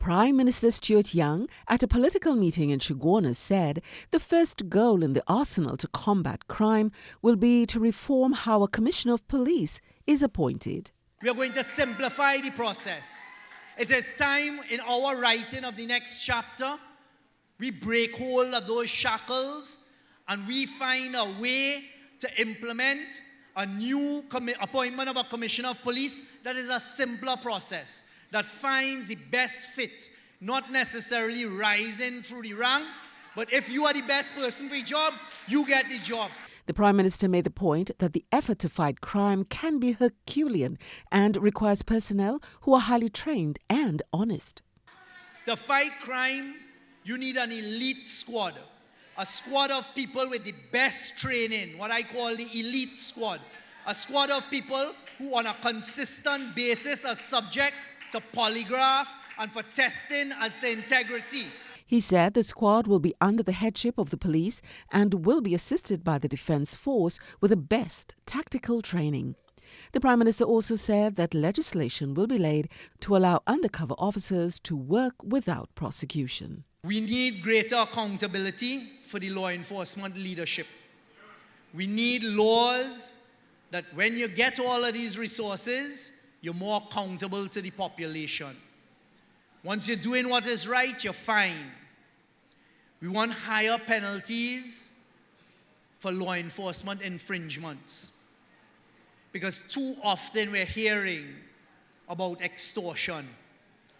Prime Minister Stuart Young, at a political meeting in Chaguanas, said the first goal in the arsenal to combat crime will be to reform how a Commissioner of Police is appointed. We are going to simplify the process. It is time in our writing of the next chapter, we break hold of those shackles and we find a way to implement a new appointment of a Commissioner of Police that is a simpler process, that finds the best fit, not necessarily rising through the ranks, but if you are the best person for the job, you get the job. The Prime Minister made the point that the effort to fight crime can be herculean and requires personnel who are highly trained and honest. To fight crime, you need an elite squad, a squad of people with the best training, what I call the elite squad, a squad of people who on a consistent basis are subject to polygraph and for testing as to integrity. He said the squad will be under the headship of the police and will be assisted by the Defence Force with the best tactical training. The Prime Minister also said that legislation will be laid to allow undercover officers to work without prosecution. We need greater accountability for the law enforcement leadership. We need laws that when you get all of these resources, you're more accountable to the population. Once you're doing what is right, you're fine. We want higher penalties for law enforcement infringements. Because too often we're hearing about extortion.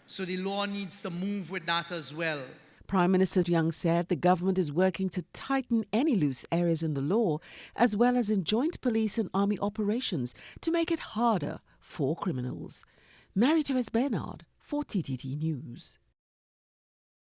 So the law needs to move with that as well. Prime Minister Young said the government is working to tighten any loose areas in the law, as well as in joint police and army operations, to make it harder for criminals. Mary Therese Bernard for TTT News.